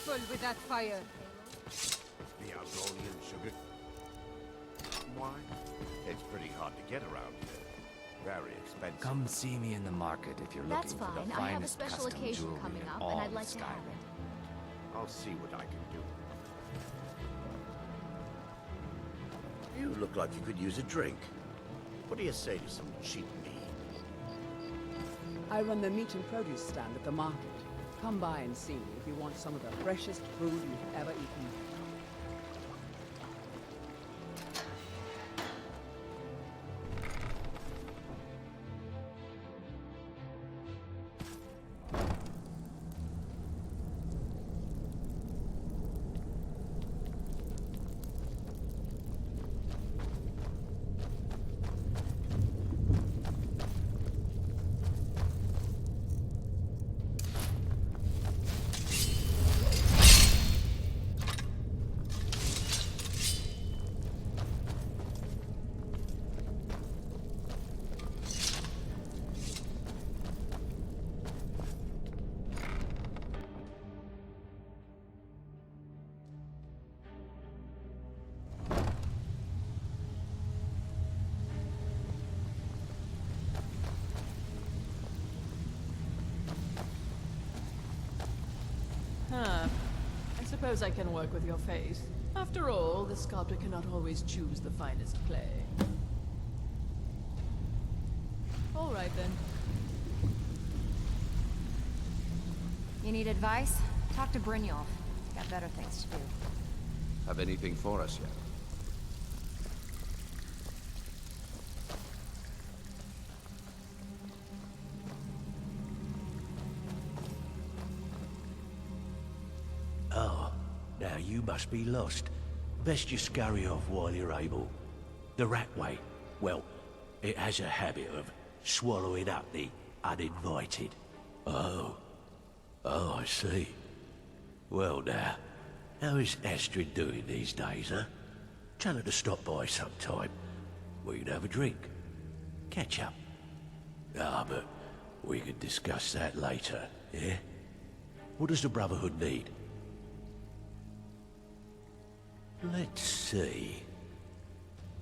careful with that fire. The Arzonian sugar. Why? It's pretty hard to get around here. Very expensive. Come see me in the market if you're That's looking for fine. the I have a finest special custom occasion jewelry coming in up, all and I'd of like to have Skyrim. it. I'll see what I can do. You look like you could use a drink. What do you say to some cheap meat? I run the meat and produce stand at the market. Come by and see me if you want some of the freshest food you've ever eaten. Huh. I suppose I can work with your face. After all, the sculptor cannot always choose the finest clay. All right, then. You need advice? Talk to Brynjolf. Got better things to do. Have anything for us yet? Oh, now you must be lost. Best you scurry off while you're able. The Ratway, well, it has a habit of swallowing up the uninvited. Oh, I see. Well now, how is Astrid doing these days, huh? Tell her to stop by sometime. We can have a drink. Catch up. Ah, but we can discuss that later, yeah? What does the Brotherhood need? Let's see.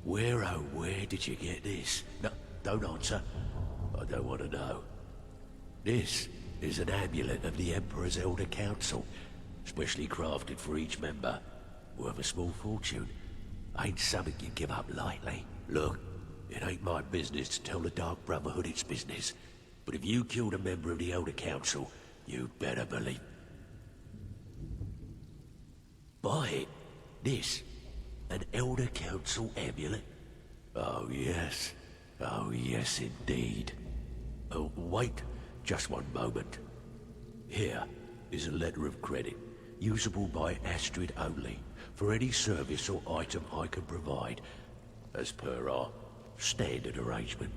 Where, oh, where did you get this? No, don't answer. I don't want to know. This is an amulet of the Emperor's Elder Council, specially crafted for each member. Worth a small fortune. Ain't something you give up lightly. Look, it ain't my business to tell the Dark Brotherhood its business, but if you killed a member of the Elder Council, you'd better believe. Buy it. This, an Elder Council amulet? Oh yes indeed. Oh, wait just one moment. Here is a letter of credit, usable by Astrid only, for any service or item I can provide, as per our standard arrangement.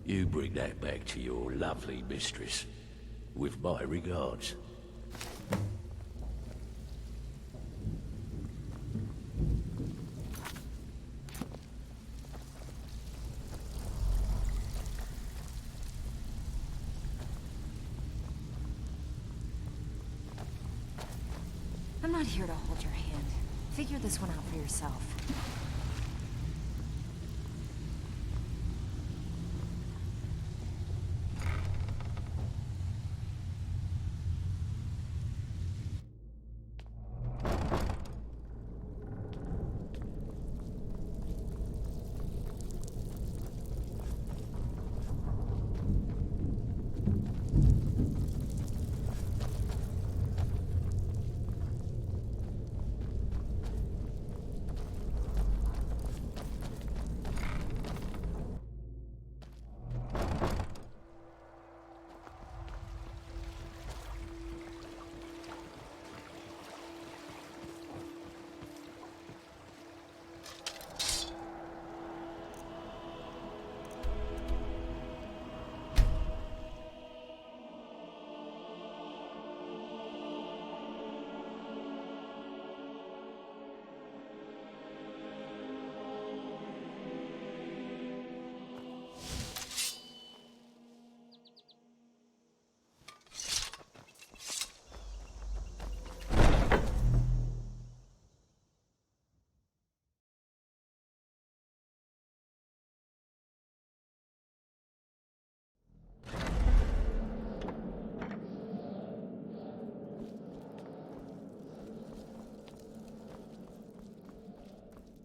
You bring that back to your lovely mistress, with my regards. I'm not here to hold your hand. Figure this one out for yourself.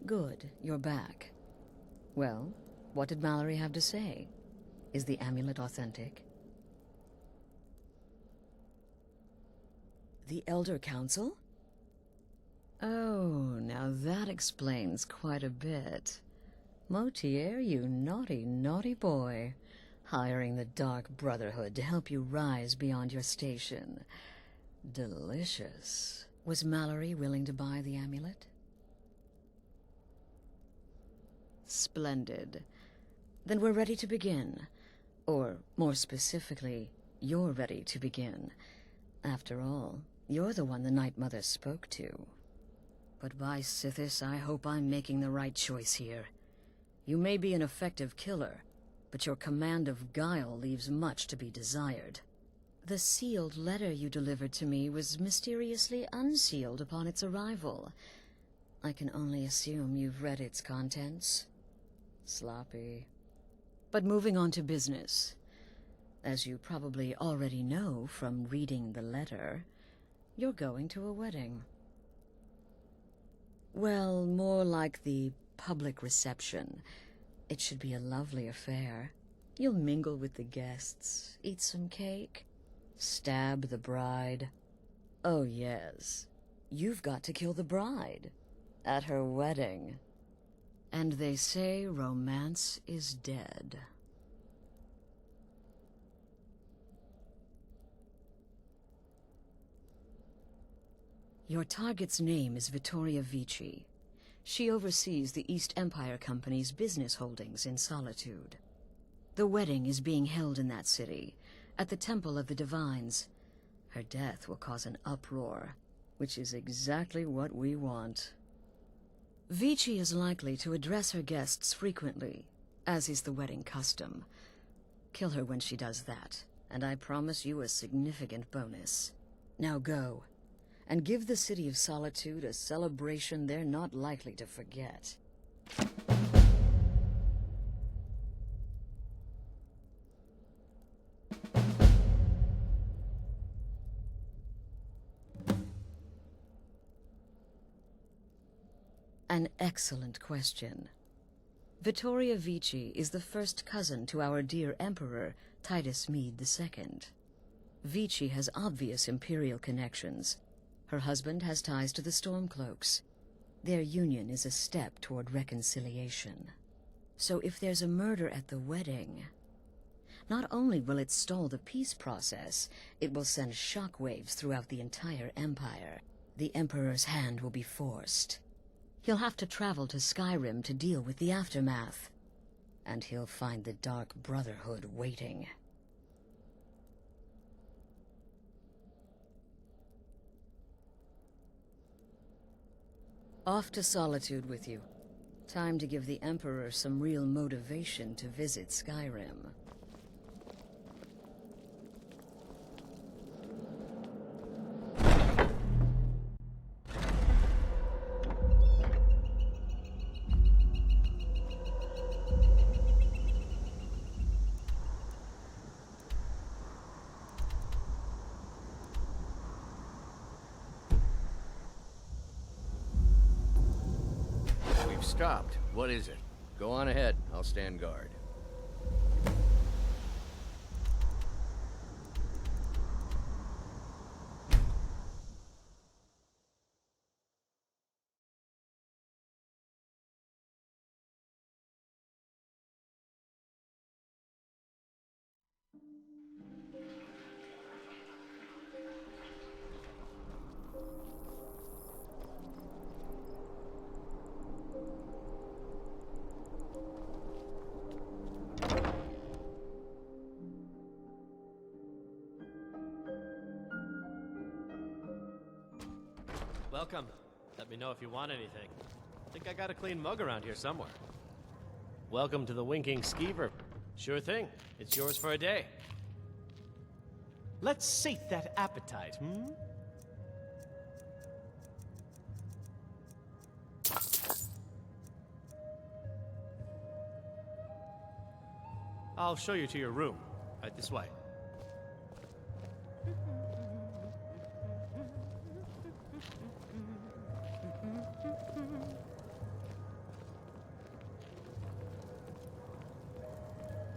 Good, you're back. Well, what did Mallory have to say? Is the amulet authentic? The Elder Council? Oh, now that explains quite a bit. Motier, you naughty, naughty boy. Hiring the Dark Brotherhood to help you rise beyond your station. Delicious. Was Mallory willing to buy the amulet? Splendid. Then we're ready to begin. Or, more specifically, you're ready to begin. After all, you're the one the Night Mother spoke to. But by Sithis, I hope I'm making the right choice here. You may be an effective killer, but your command of guile leaves much to be desired. The sealed letter you delivered to me was mysteriously unsealed upon its arrival. I can only assume you've read its contents. Sloppy. But moving on to business. As you probably already know from reading the letter, you're going to a wedding. Well, more like the public reception. It should be a lovely affair. You'll mingle with the guests, eat some cake, stab the bride. Oh yes, you've got to kill the bride at her wedding. And they say romance is dead. Your target's name is Vittoria Vici. She oversees the East Empire Company's business holdings in Solitude. The wedding is being held in that city, at the Temple of the Divines. Her death will cause an uproar, which is exactly what we want. Vici is likely to address her guests frequently, as is the wedding custom. Kill her when she does that, and I promise you a significant bonus. Now go, and give the City of Solitude a celebration they're not likely to forget. An excellent question. Vittoria Vici is the first cousin to our dear Emperor, Titus Mede II. Vici has obvious imperial connections. Her husband has ties to the Stormcloaks. Their union is a step toward reconciliation. So if there's a murder at the wedding, not only will it stall the peace process, it will send shockwaves throughout the entire Empire. The Emperor's hand will be forced. He'll have to travel to Skyrim to deal with the aftermath. And he'll find the Dark Brotherhood waiting. Off to Solitude with you. Time to give the Emperor some real motivation to visit Skyrim. Stopped. What is it? Go on ahead. I'll stand guard. Welcome. Let me know if you want anything. Think I got a clean mug around here somewhere. Welcome to the Winking Skeever. Sure thing. It's yours for a day. Let's sate that appetite, hmm? I'll show you to your room. Right this way.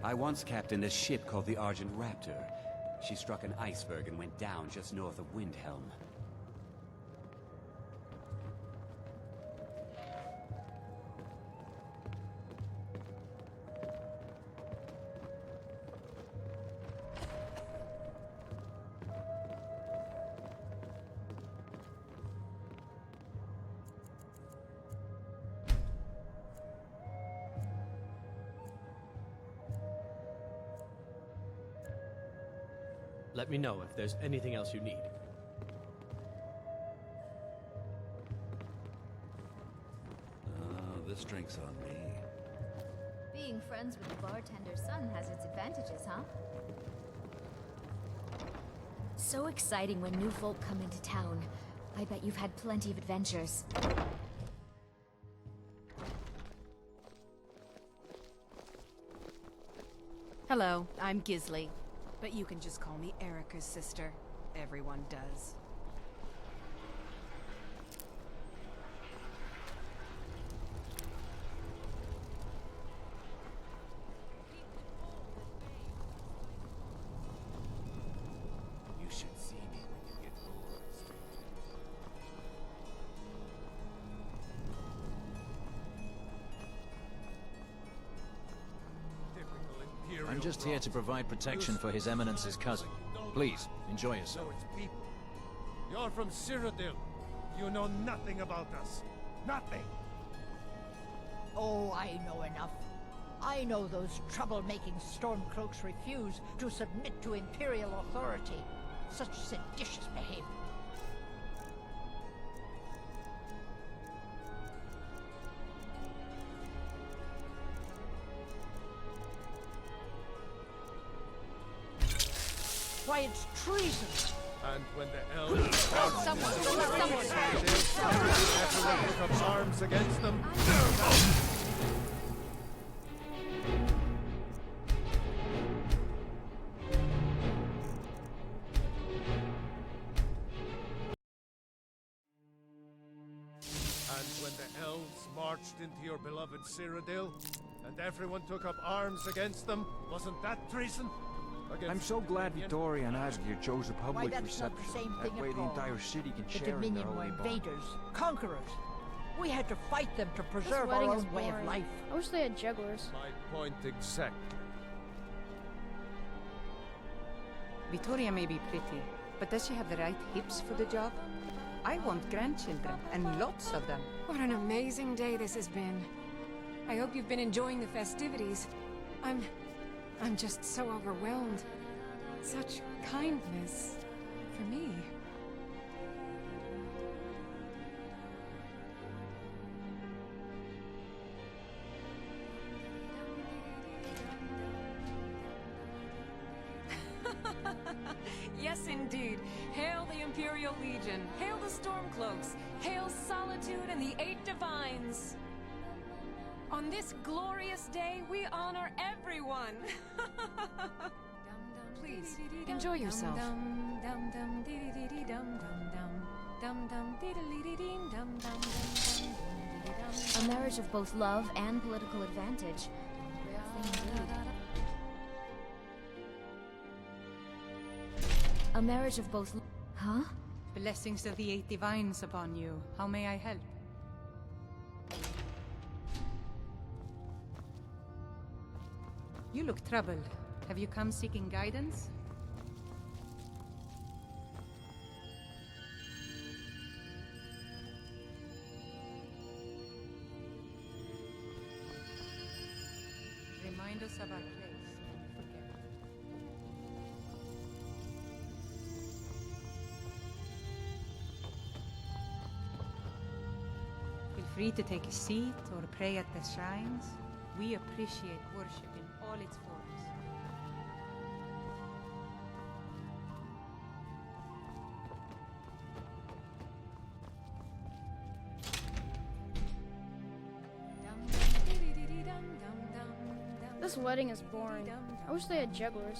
I once captained a ship called the Argent Raptor. She struck an iceberg and went down just north of Windhelm. Let me know if there's anything else you need. Oh, this drink's on me. Being friends with the bartender's son has its advantages, huh? So exciting when new folk come into town. I bet you've had plenty of adventures. Hello, I'm Gisley. But you can just call me Erica's sister. Everyone does. You should see me when you get older, I'm just here to provide protection for His Eminence's cousin. Please, enjoy yourself. So it's people. You're from Cyrodiil. You know nothing about us. Nothing. Oh, I know enough. I know those trouble-making Stormcloaks refuse to submit to Imperial authority. Such seditious behavior. Why, it's treason! And when the elves Someone everyone took up arms against them. And when the elves marched into your beloved Cyrodiil, and everyone took up arms against them, wasn't that treason? I'm so glad Vittoria and Asgir chose a public that's not reception. the same That thing way at the all. entire city can The share in their Dominion were holy bond. invaders, conquerors. We had to fight them to preserve our wedding is own way of boring. life. I wish they had jugglers. My point exact. Vittoria may be pretty, but does she have the right hips for the job? I want grandchildren, and lots of them. What an amazing day this has been. I hope you've been enjoying the festivities. I'm just so overwhelmed. Such kindness for me. Yes, indeed. Hail the Imperial Legion. Hail the Stormcloaks. Hail Solitude and the Eight Divines. On this glorious day, we honor everyone. Please, enjoy yourself. A marriage of both love and political advantage. Indeed. A marriage of both... Huh? Blessings of the Eight Divines upon you. How may I help? You look troubled. Have you come seeking guidance? Remind us of our place when we forget. Feel free to take a seat or pray at the shrines. We appreciate worship in all its forms. This wedding is boring. I wish they had jugglers.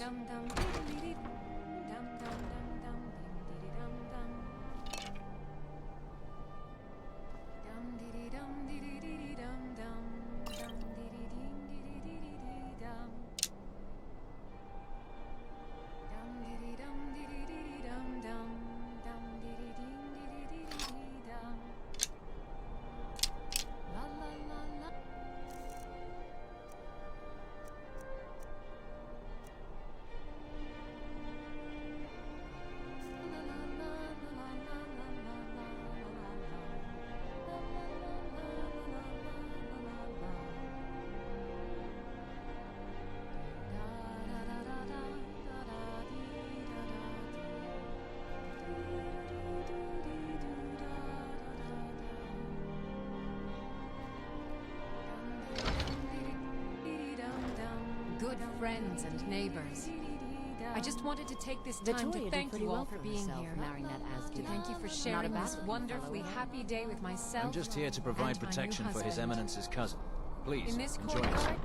friends and neighbors. I just wanted to take this time Victoria to did thank pretty you all well for for being herself, here. marrying that To Askew. thank you for Not a sharing bad this looking wonderfully fellow, eh? happy day with myself. I'm just here to provide and my new protection for His husband. Eminence's cousin. Please, In this enjoy courtyard, yourself.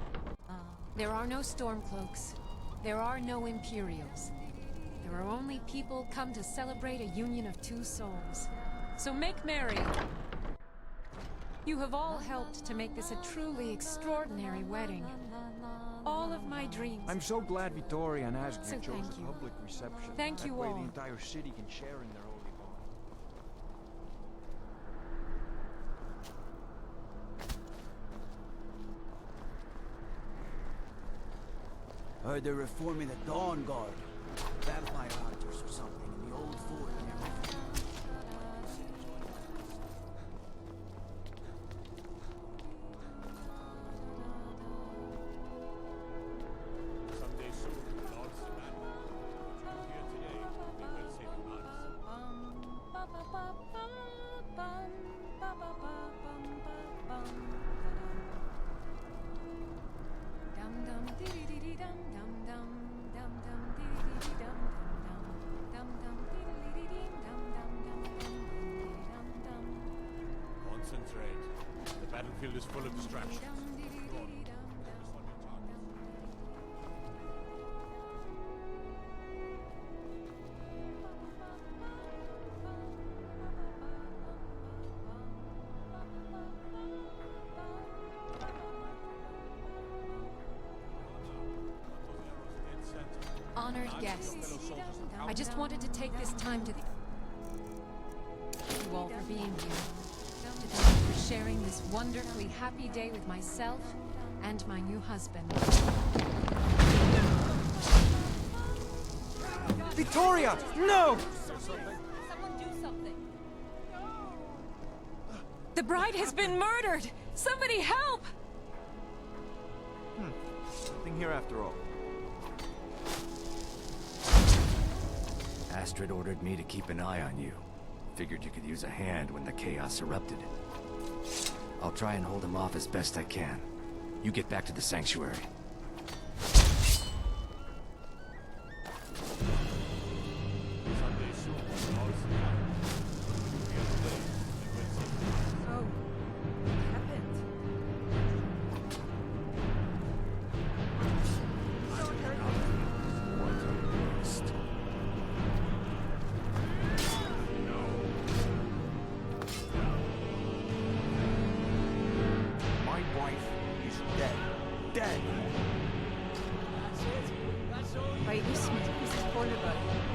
there are no Stormcloaks. There are no Imperials. There are only people come to celebrate a union of two souls. So make merry. You have all helped to make this a truly extraordinary wedding. All of my dreams. I'm so glad Vittoria and Asgeir So chose thank a you. public reception. Thank That you way all. the entire city can share in their holy bond. Heard they're reforming the Dawn Guard. Vampire hunters or something in the old fort near my Someday soon, Lord's land. What you hear today, we will save your lives. Concentrate. The battlefield is full of distractions. Go on. Focus on your targets. Honored guests, I just wanted to take this time to thank you all for being here. To thank you for sharing this wonderfully happy day with myself and my new husband. Victoria! No! Someone do something. The bride has been murdered! Somebody help! Nothing here after all. Astrid ordered me to keep an eye on you. Figured you could use a hand when the chaos erupted. I'll try and hold him off as best I can. You get back to the sanctuary. Someday soon, Lord's land. What you hear today, we will save your lives. Oh, what happened? Don't hurt me. What a waste. My wife is dead. Dead! By Ismet, this is horrible.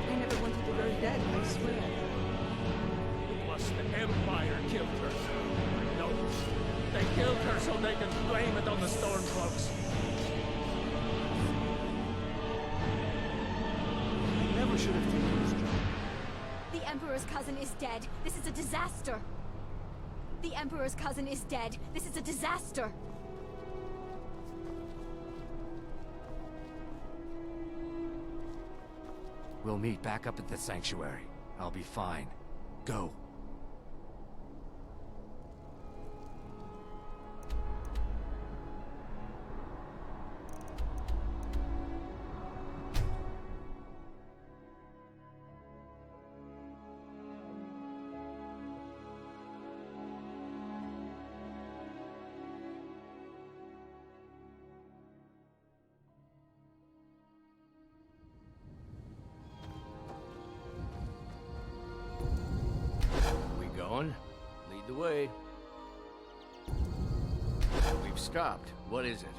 I never wanted to her dead, I swear. It was the Empire killed her. No, they killed her so they can blame it on the Stormcloaks. I never should have taken this job. The Emperor's cousin is dead. This is a disaster. The Emperor's cousin is dead. This is a disaster. We'll meet back up at the sanctuary. I'll be fine. Go. We going? Lead the way. We've stopped. What is it?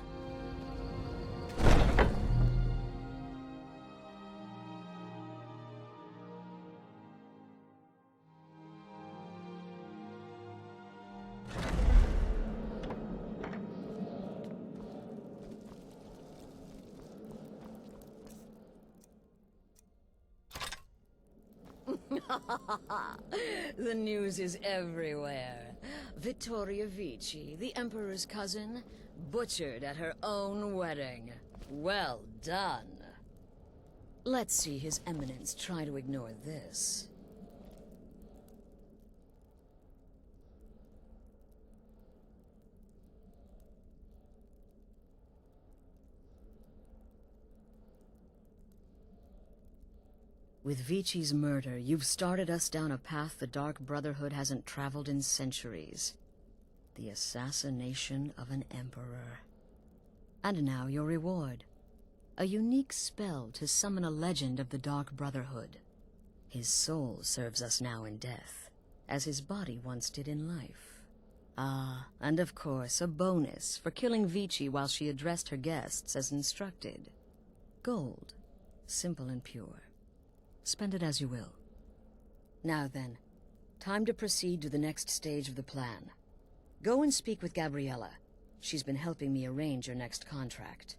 The news is everywhere. Vittoria Vici, the Emperor's cousin, butchered at her own wedding. Well done. Let's see His Eminence try to ignore this. With Vici's murder, you've started us down a path the Dark Brotherhood hasn't traveled in centuries. The assassination of an emperor. And now your reward. A unique spell to summon a legend of the Dark Brotherhood. His soul serves us now in death, as his body once did in life. Ah, and of course, a bonus for killing Vici while she addressed her guests as instructed. Gold. Simple and pure. Spend it as you will. Now then, time to proceed to the next stage of the plan. Go and speak with Gabriella. She's been helping me arrange your next contract.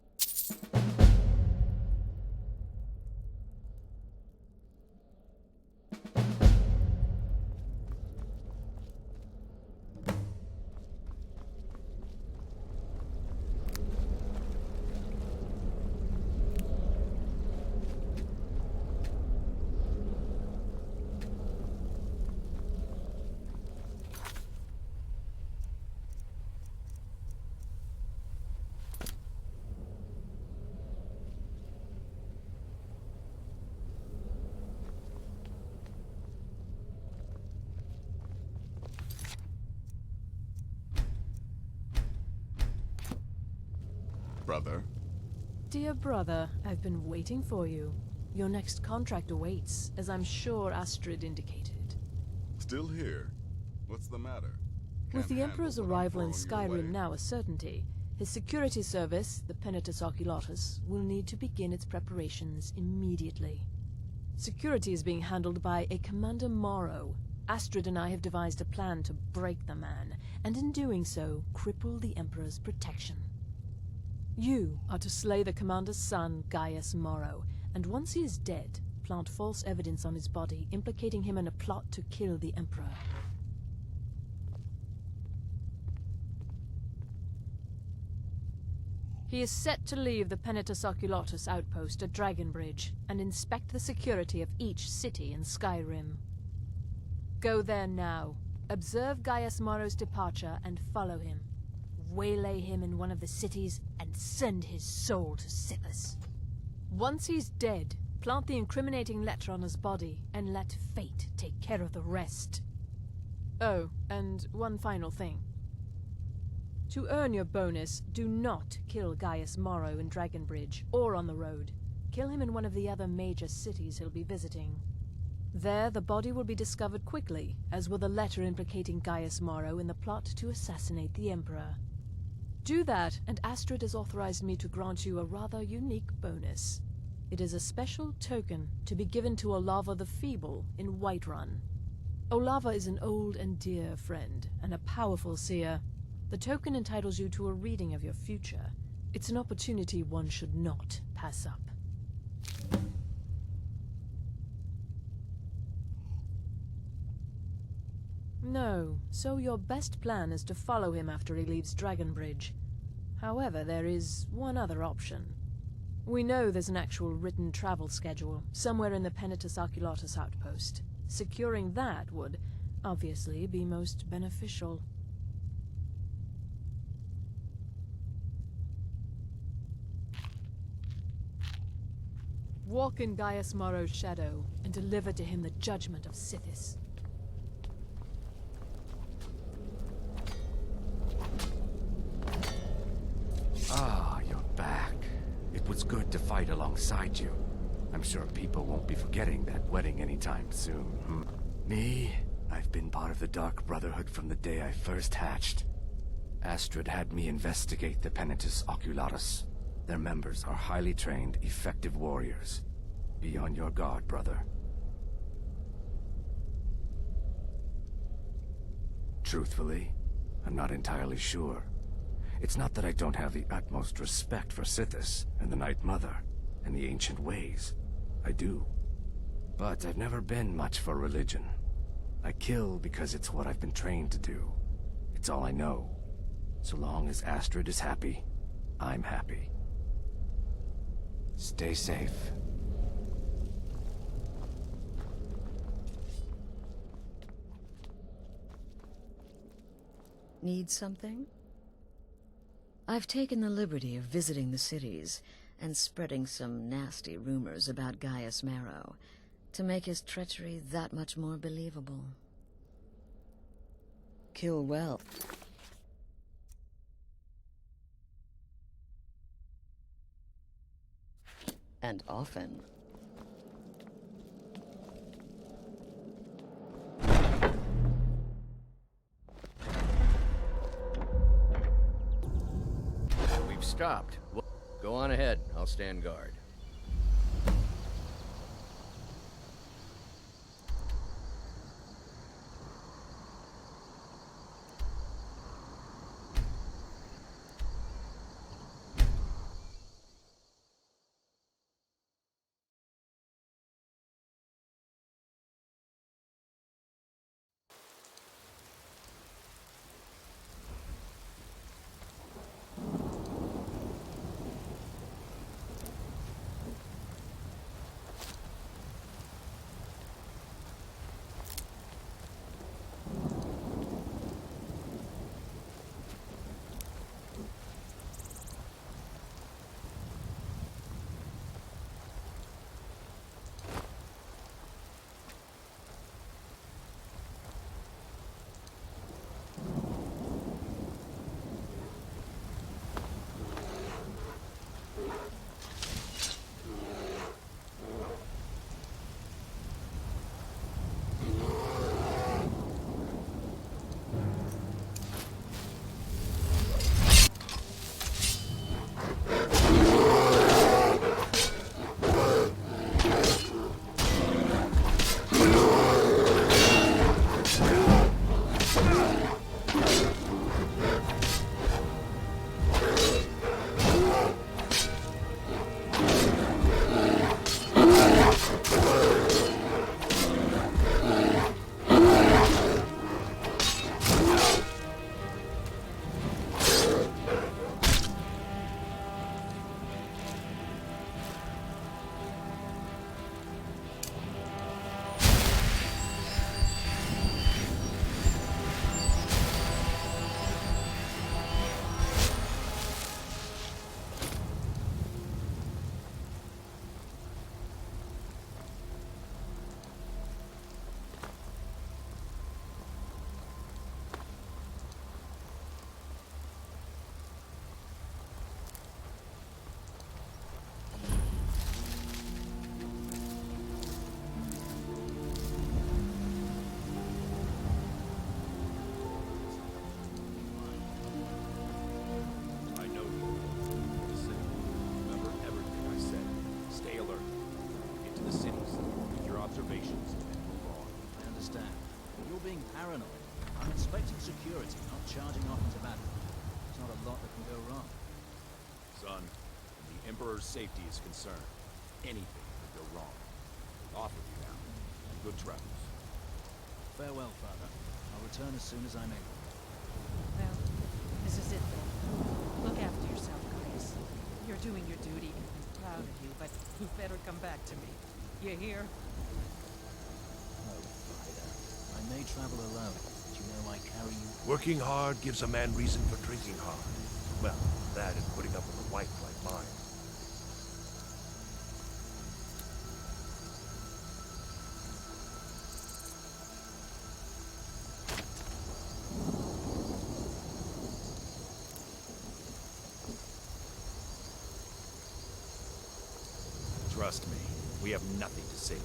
Brother? Dear brother, I've been waiting for you. Your next contract awaits, as I'm sure Astrid indicated. Still here? What's the matter? With the Emperor's arrival in Skyrim now a certainty, his security service, the Penitus Oculatus, will need to begin its preparations immediately. Security is being handled by a Commander Morrow. Astrid and I have devised a plan to break the man, and in doing so, cripple the Emperor's protection. You are to slay the Commander's son, Gaius Morrow, and once he is dead, plant false evidence on his body, implicating him in a plot to kill the Emperor. He is set to leave the Penitus Oculatus outpost at Dragonbridge and inspect the security of each city in Skyrim. Go there now, observe Gaius Morrow's departure and follow him. Waylay him in one of the cities and send his soul to Sithis. Once he's dead, plant the incriminating letter on his body and let fate take care of the rest. Oh, and one final thing. To earn your bonus, do not kill Gaius Morrow in Dragonbridge or on the road. Kill him in one of the other major cities he'll be visiting. There, the body will be discovered quickly, as will the letter implicating Gaius Morrow in the plot to assassinate the Emperor. Do that, and Astrid has authorized me to grant you a rather unique bonus. It is a special token to be given to Olava the Feeble in Whiterun. Olava is an old and dear friend, and a powerful seer. The token entitles you to a reading of your future. It's an opportunity one should not pass up. No, so your best plan is to follow him after he leaves Dragonbridge. However, there is one other option. We know there's an actual written travel schedule, somewhere in the Penitus Oculatus outpost. Securing that would, obviously, be most beneficial. Walk in Gaius Morrow's shadow, and deliver to him the judgment of Sithis. Ah, you're back. It was good to fight alongside you. I'm sure people won't be forgetting that wedding anytime soon. Me? I've been part of the Dark Brotherhood from the day I first hatched. Astrid had me investigate the Penitus Oculatus. Their members are highly trained, effective warriors. Be on your guard, brother. Truthfully, I'm not entirely sure. It's not that I don't have the utmost respect for Sithis and the Night Mother and the ancient ways. I do. But I've never been much for religion. I kill because it's what I've been trained to do. It's all I know. So long as Astrid is happy, I'm happy. Stay safe. Need something? I've taken the liberty of visiting the cities and spreading some nasty rumors about Gaius Morrow. to make his treachery that much more believable. Kill well. And often. We've stopped. Go on ahead. I'll stand guard. Security, not charging off into battle. There's not a lot that can go wrong. Son, when the Emperor's safety is concerned, anything could go wrong. Off with you now, and good travels. Farewell, Father. I'll return as soon as I'm able. Well, this is it then. Look after yourself, Gaius. You're doing your duty, and I'm proud of you, but you better come back to me. You hear? Oh, Father. I may travel alone. You know I carry you. Working hard gives a man reason for drinking hard. Well, that and putting up with a wife like mine. Trust me, we have nothing to say.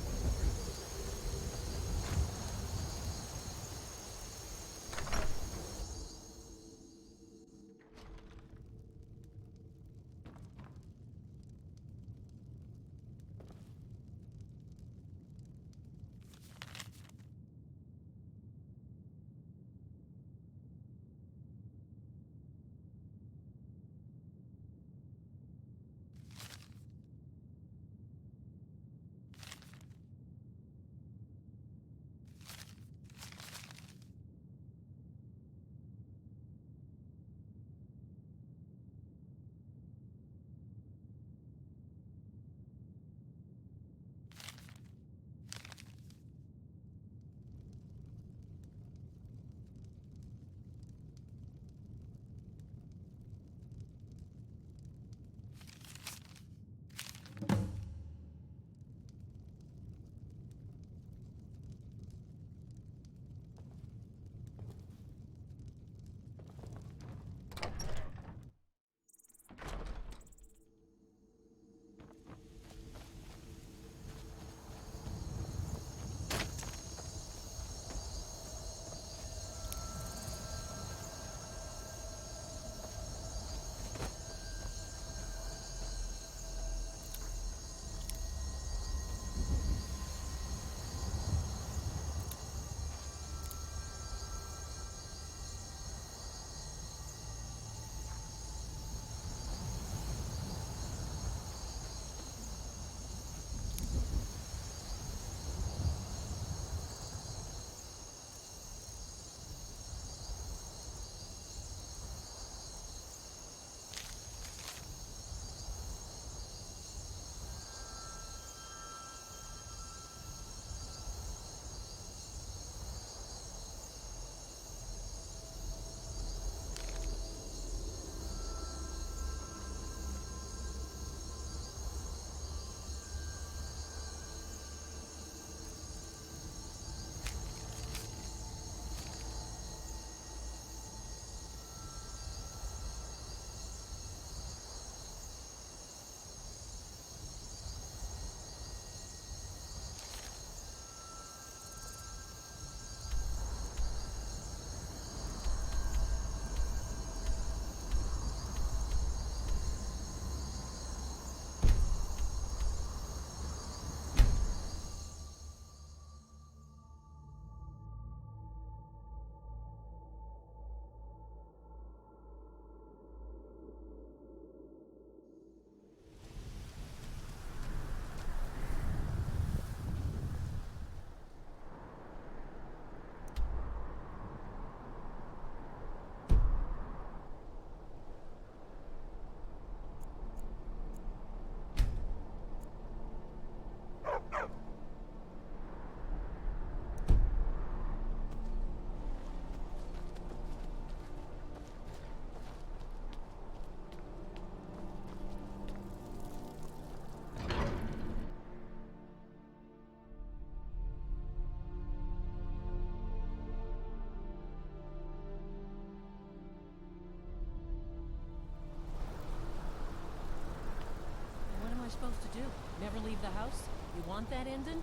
do? Never leave the house? You want that ending?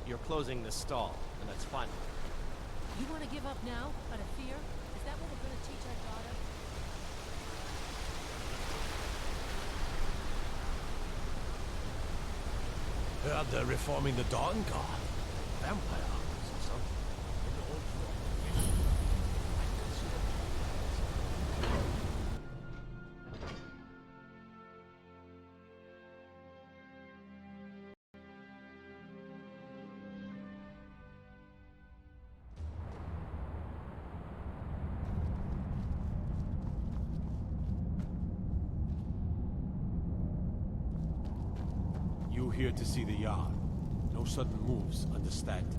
You're closing the stall, and that's fine. You want to give up now, out of fear? Is that what we're going to teach our daughter? Heard they're reforming the Dawn Guard. Vampire hunters or something. In the old You here to see the yard. No sudden moves, understand?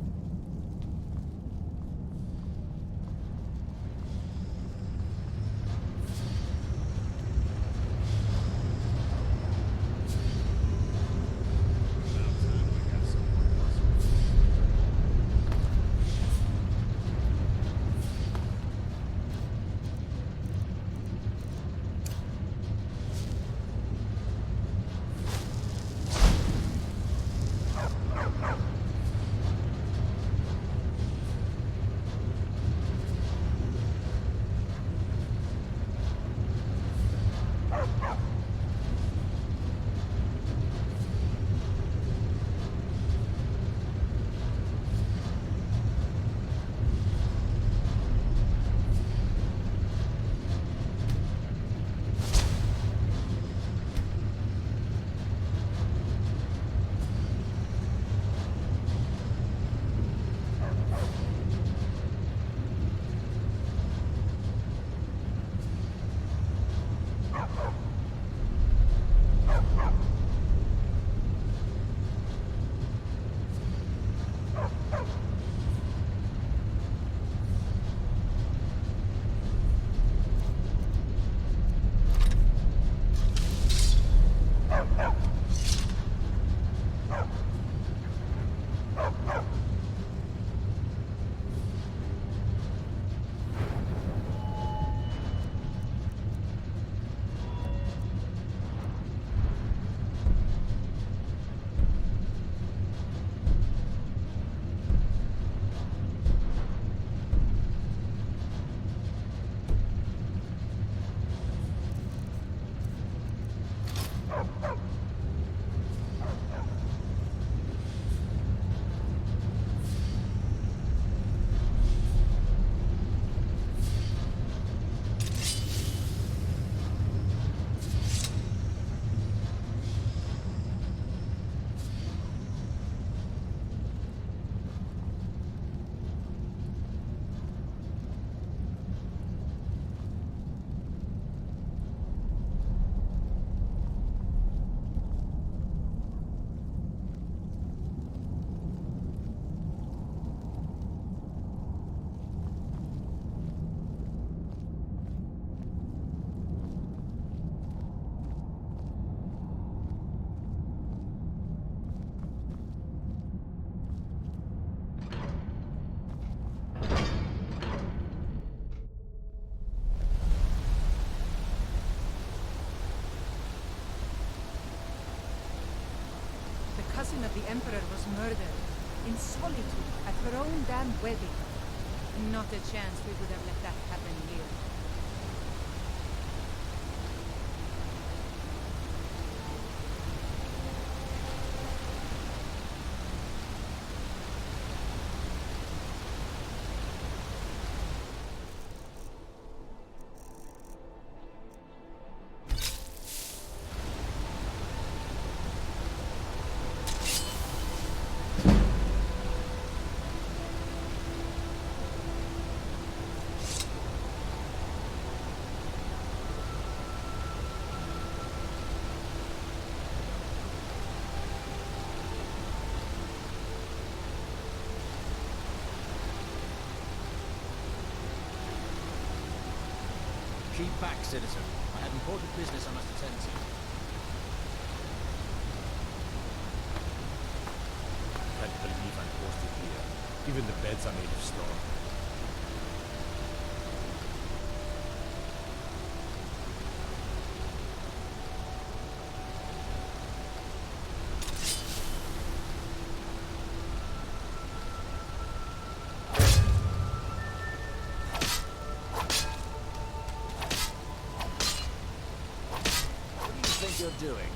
Cousin of the Emperor was murdered, in solitude, at her own damn wedding. Not a chance we would have let that happen here. Keep back, citizen. I have important business I must attend to. Can't believe I'm posted here. Even the beds are made of stone. think you're doing?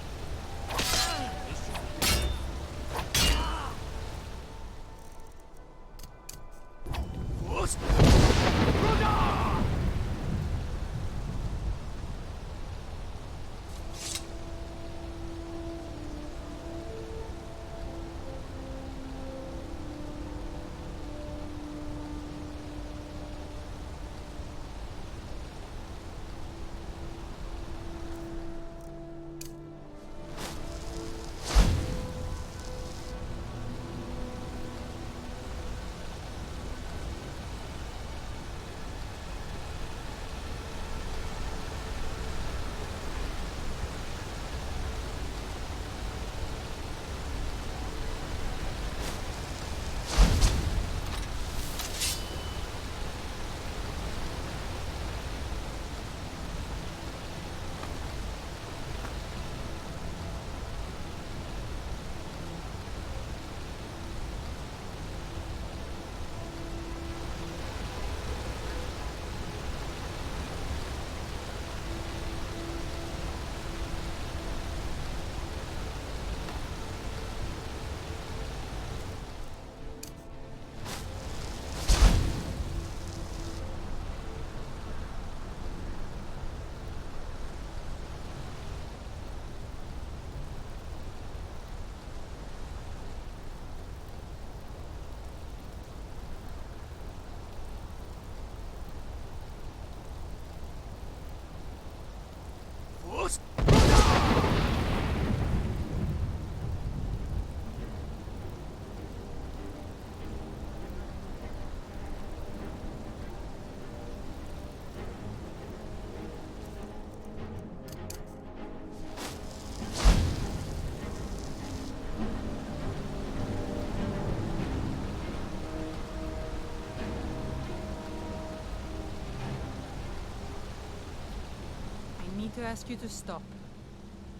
I need to ask you to stop.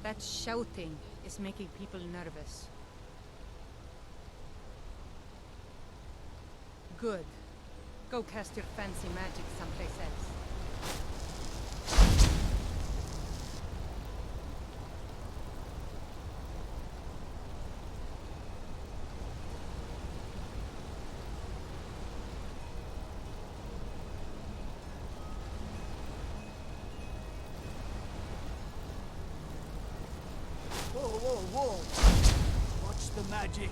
That shouting is making people nervous. Good. Go cast your fancy magic someplace else. Whoa, whoa, whoa! Watch the magic.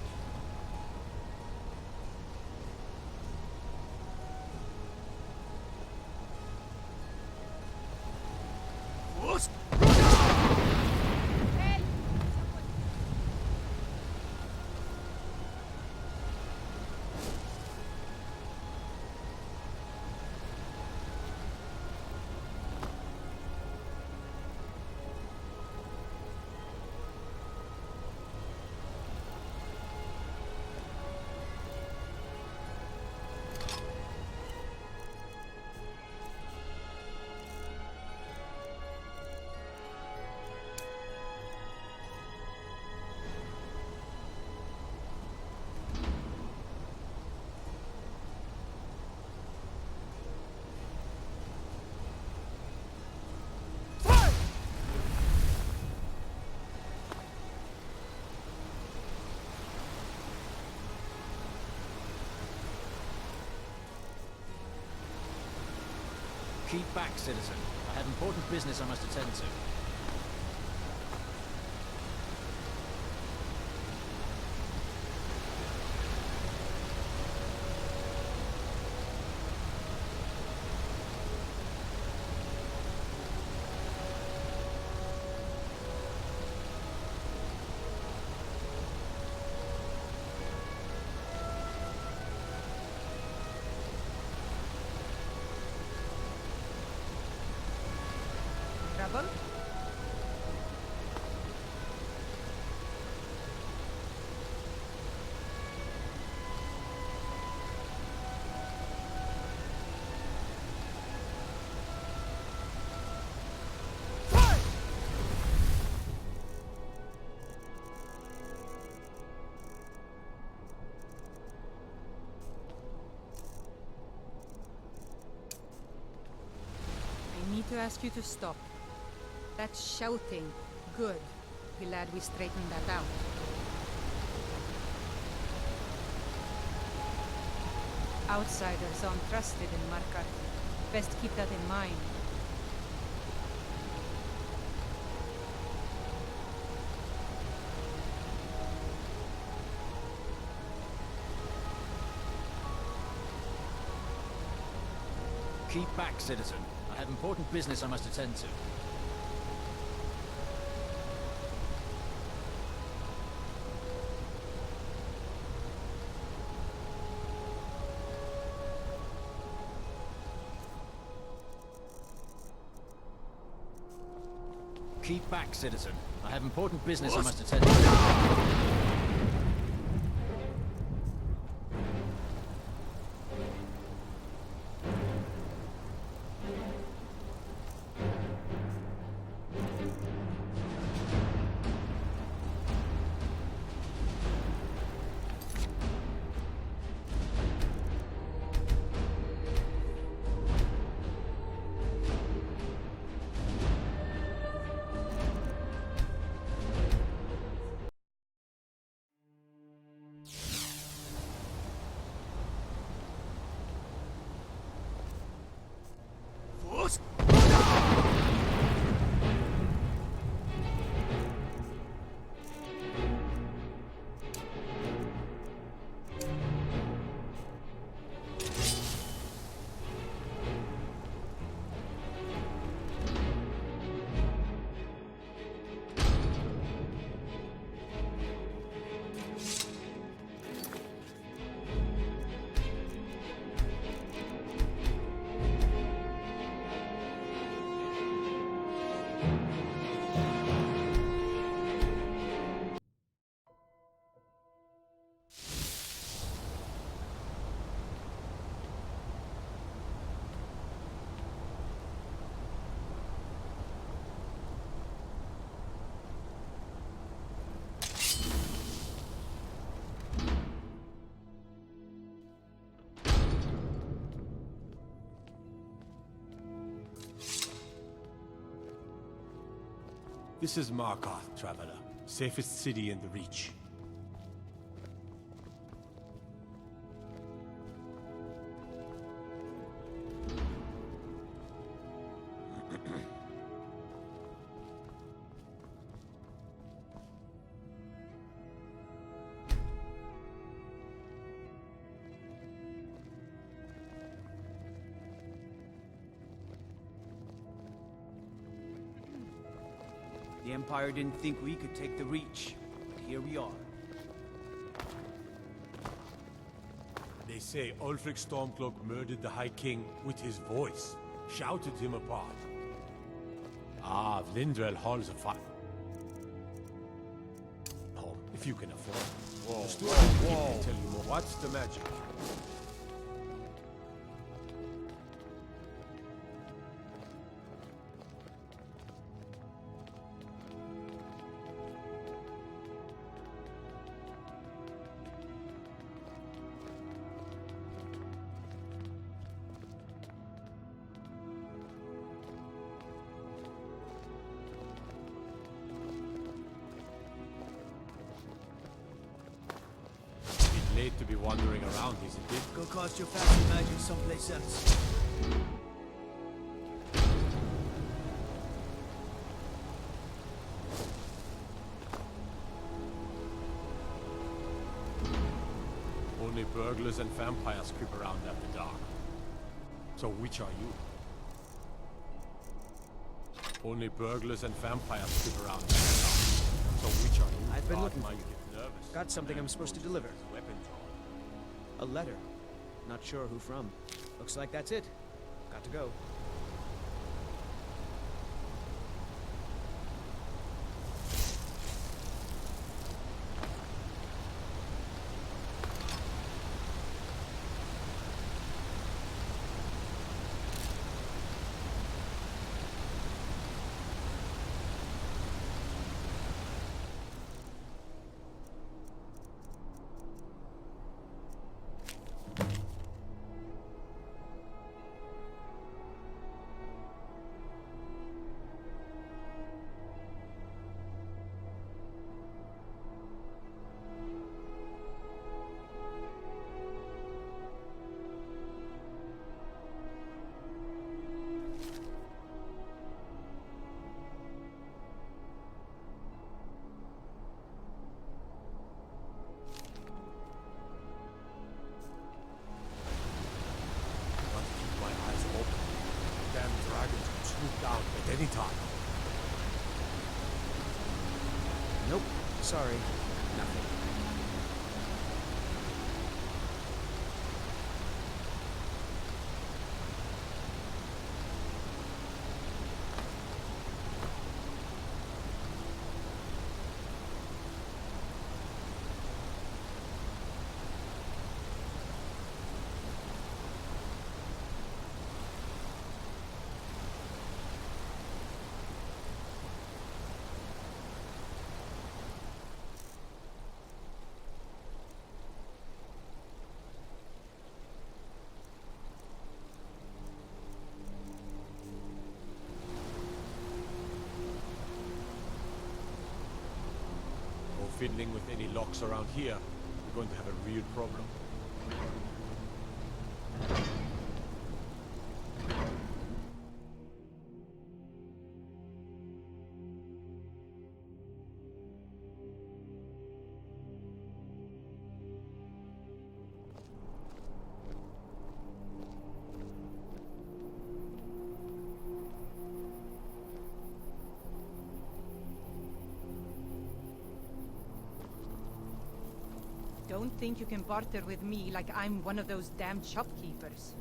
Keep back, citizen. I have important business I must attend to. Trouble? I need to ask you to stop. That shouting Good. Glad we straightened that out. Outsiders aren't trusted in Markarth. Best keep that in mind. Keep back, citizen. I have important business I must attend to. Keep back, citizen. I have important business I must attend to. This is Markarth, traveler. Safest city in the Reach. The Empire didn't think we could take the Reach, but here we are. They say Ulfric Stormcloak murdered the High King with his voice, shouted him apart. Ah, Vlindrel halls a fire. Oh, if you can afford it. Whoa, whoa. Tell you more. What's the magic? Late to be wandering around, isn't it? Go cast your fancy magic someplace else. Only burglars and vampires creep around after dark. So which are you? Only burglars and vampires creep around after dark. So which are you? I've been looking for you. Nervous. Got something I'm supposed to deliver. A letter. Not sure who from. Looks like that's it. Got to go. any time. Nope. Sorry. Nothing. Fiddling with any locks around here, we're going to have a real problem. Don't think you can barter with me like I'm one of those damn shopkeepers.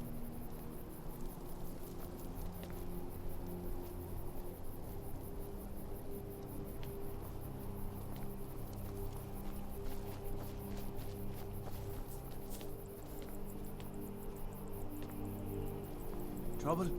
Trouble?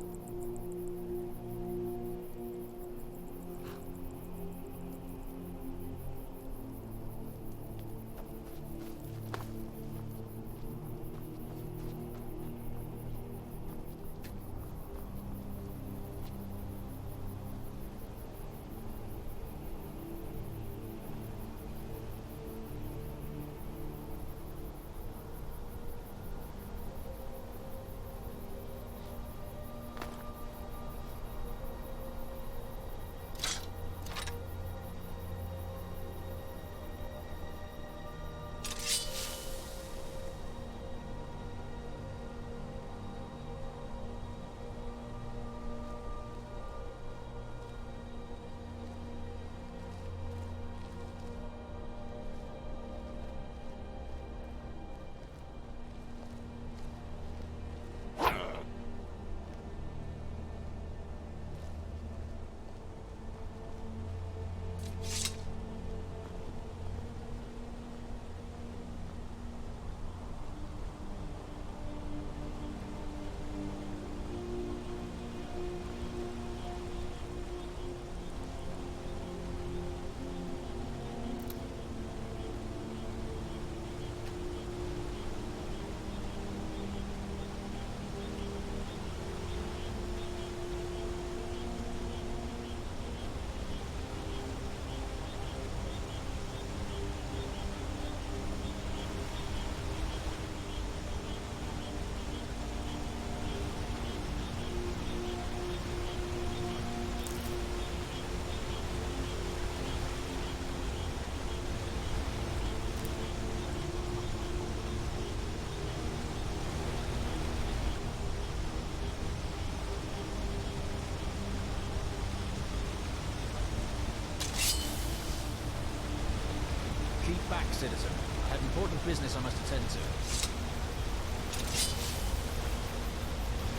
Keep back, citizen. I have important business I must attend to.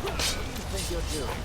What do you think you're doing?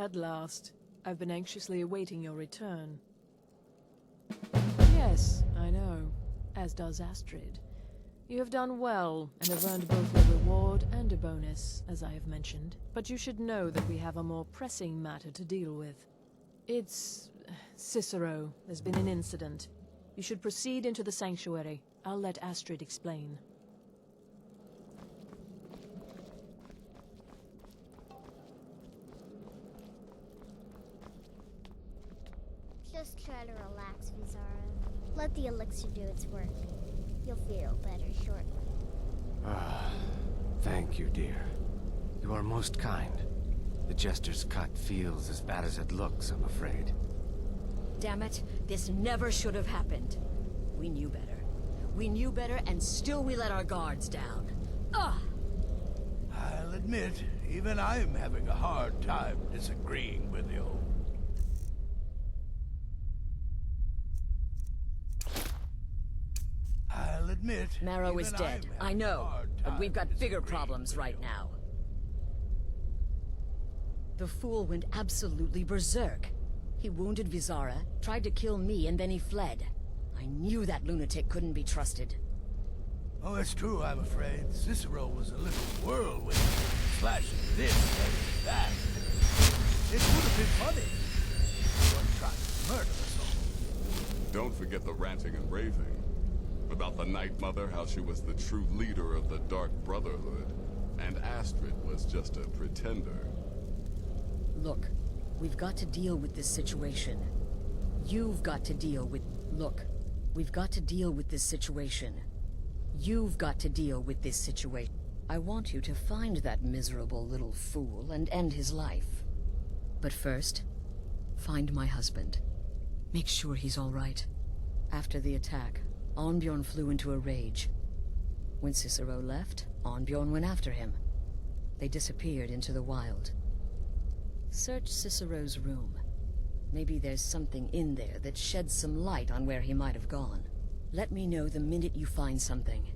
At last. I've been anxiously awaiting your return. Yes, I know. As does Astrid. You have done well, and have earned both a reward and a bonus, as I have mentioned. But you should know that we have a more pressing matter to deal with. It's... Cicero. There's been an incident. You should proceed into the sanctuary. I'll let Astrid explain. Just try to relax, Vizara. Let the elixir do its work. You'll feel better shortly. Thank you, dear. You are most kind. The Jester's cut feels as bad as it looks, I'm afraid. Damn it, this never should have happened. We knew better. We knew better, and still we let our guards down. Ugh! I'll admit, even I'm having a hard time disagreeing with you. I'll admit... Marrow is dead, I know, but we've got bigger problems right now. The fool went absolutely berserk. He wounded Vizara, tried to kill me, and then he fled. I knew that lunatic couldn't be trusted. Oh, it's true, I'm afraid. Cicero was a little whirlwind, slashing this and that. It would have been funny. One trying to murder us all. Don't forget the ranting and raving. About the Night Mother, how she was the true leader of the Dark Brotherhood. And Astrid was just a pretender. Look, we've got to deal with this situation. You've got to deal with... Look, we've got to deal with this situation. You've got to deal with this situation. I want you to find that miserable little fool and end his life. But first, find my husband. Make sure he's all right. After the attack, Arnbjorn flew into a rage. When Cicero left, Arnbjorn went after him. They disappeared into the wild. Search Cicero's room. Maybe there's something in there that sheds some light on where he might have gone. Let me know the minute you find something.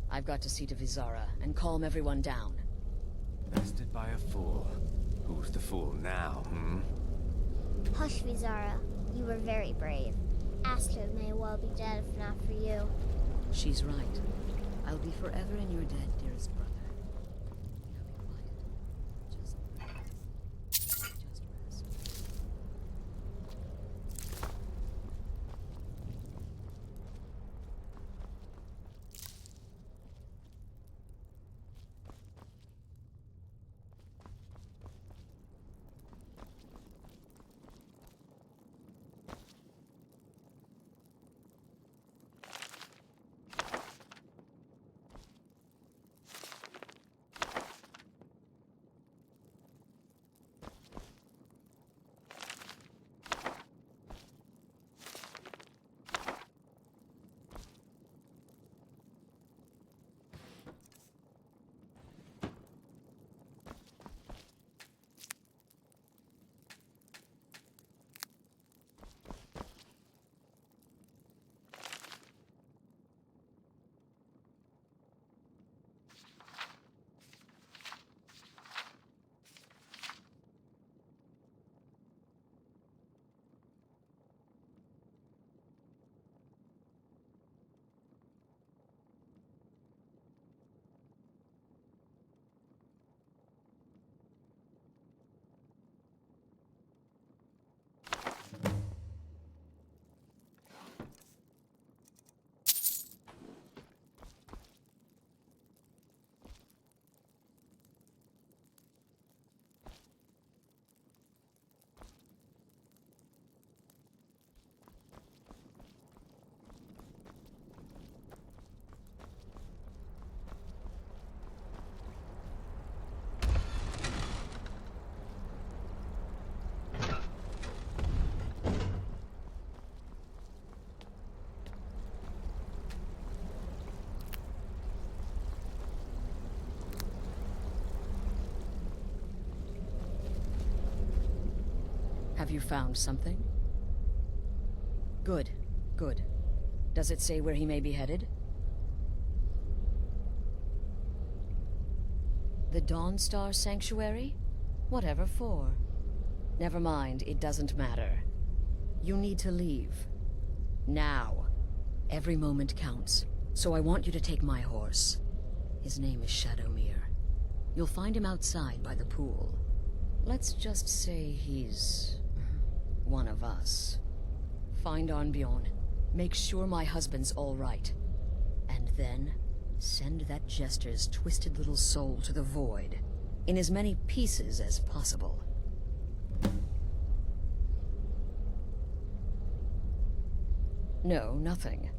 I've got to see to Vizara and calm everyone down. Bested by a fool. Who's the fool now, hmm? Hush, Vizara. You were very brave. Astrid may well be dead if not for you. She's right. I'll be forever in your dead, dearest brother. Have you found something? Good, good. Does it say where he may be headed? The Dawnstar Sanctuary? Whatever for? Never mind, it doesn't matter. You need to leave. Now. Every moment counts, so I want you to take my horse. His name is Shadowmere. You'll find him outside by the pool. Let's just say he's one of us. Find Arnbjorn. Make sure my husband's all right. And then send that jester's twisted little soul to the void, in as many pieces as possible. No, nothing.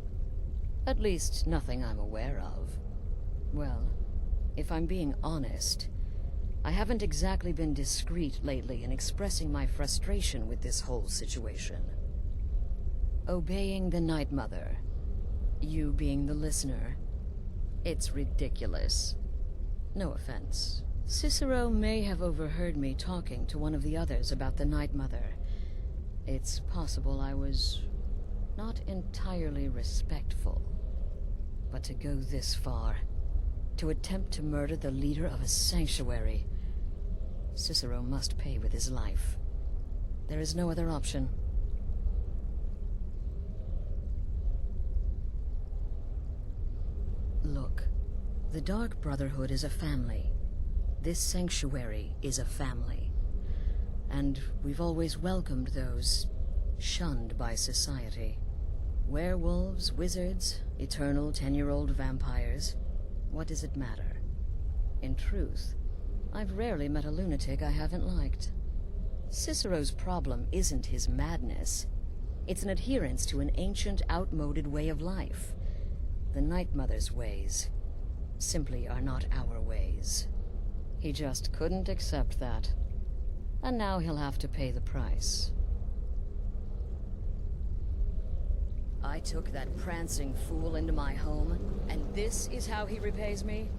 At least, nothing I'm aware of. Well, if I'm being honest, I haven't exactly been discreet lately in expressing my frustration with this whole situation. Obeying the Night Mother, you being the listener, it's ridiculous. No offense. Cicero may have overheard me talking to one of the others about the Night Mother. It's possible I was not entirely respectful. But to go this far, to attempt to murder the leader of a sanctuary, Cicero must pay with his life. There is no other option. Look, the Dark Brotherhood is a family. This sanctuary is a family. And we've always welcomed those shunned by society. Werewolves, wizards, eternal 10-year-old vampires. What does it matter? In truth, I've rarely met a lunatic I haven't liked. Cicero's problem isn't his madness. It's an adherence to an ancient, outmoded way of life. The Night Mother's ways simply are not our ways. He just couldn't accept that. And now he'll have to pay the price. I took that prancing fool into my home, and this is how he repays me?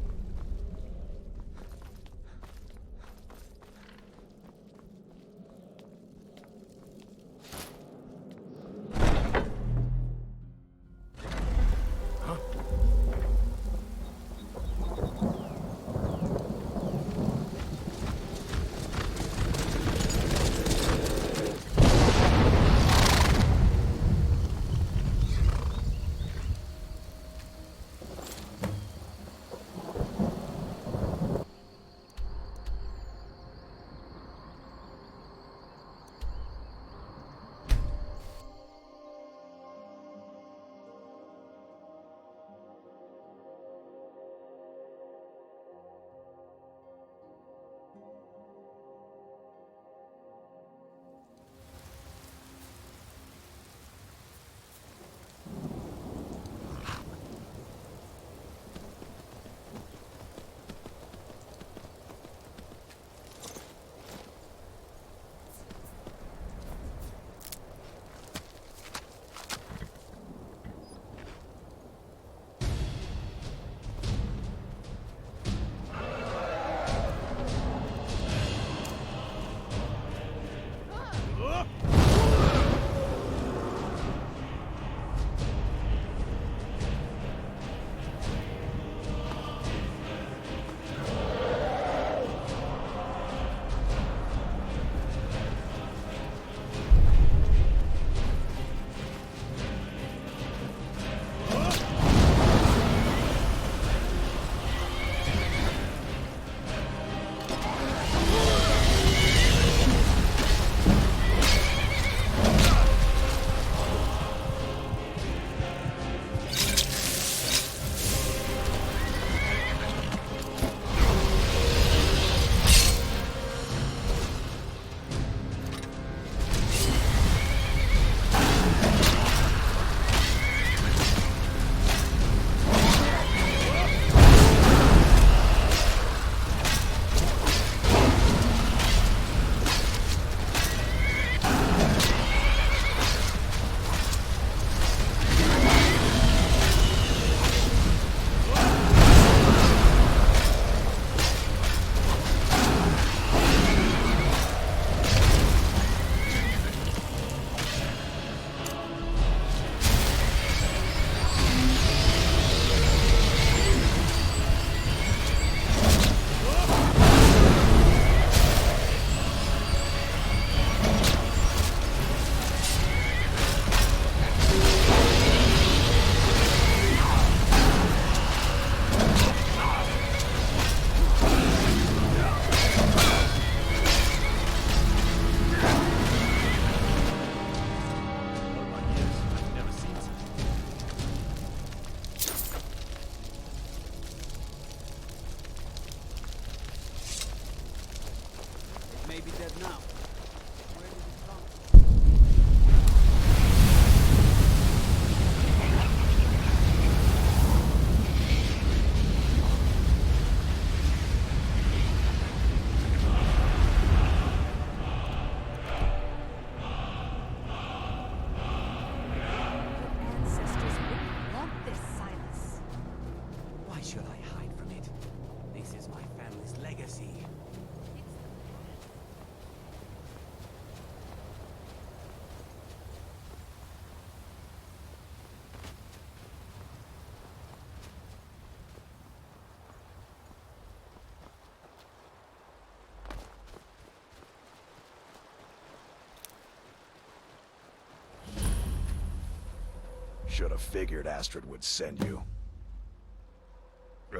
Should have figured Astrid would send you.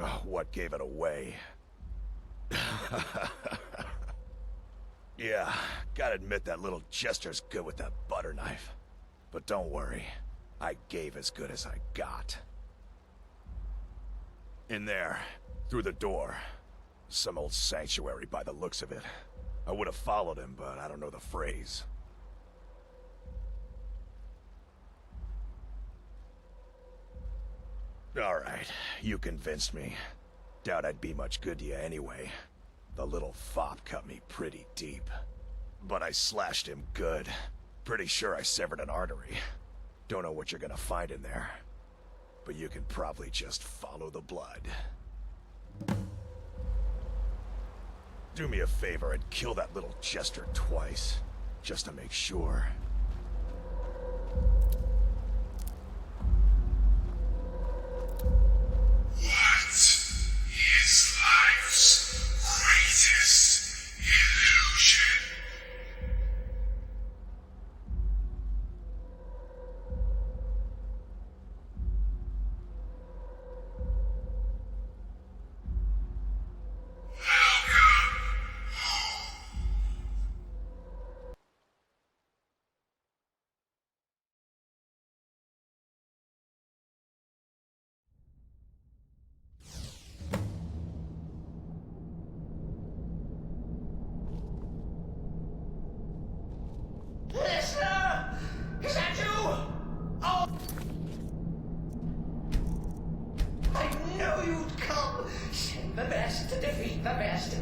Ugh, what gave it away? Yeah, gotta admit that little jester's good with that butter knife. But don't worry, I gave as good as I got. In there, through the door. Some old sanctuary by the looks of it. I would have followed him, but I don't know the phrase. Alright, you convinced me. Doubt I'd be much good to you anyway. The little fop cut me pretty deep. But I slashed him good. Pretty sure I severed an artery. Don't know what you're gonna find in there. But you can probably just follow the blood. Do me a favor and kill that little jester twice. Just to make sure. What is life's greatest illusion? Listener! Is that you? Oh! I knew you'd come! Send the best to defeat the best.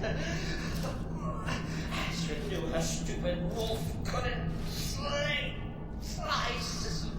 Astrid knew her stupid wolf couldn't slice Cicero.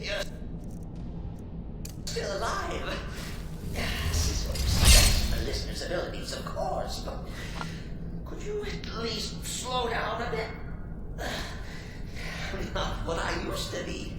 You're still alive. Cicero respects the listener's abilities, of course, but could you at least slow down a bit? Not what I used to be.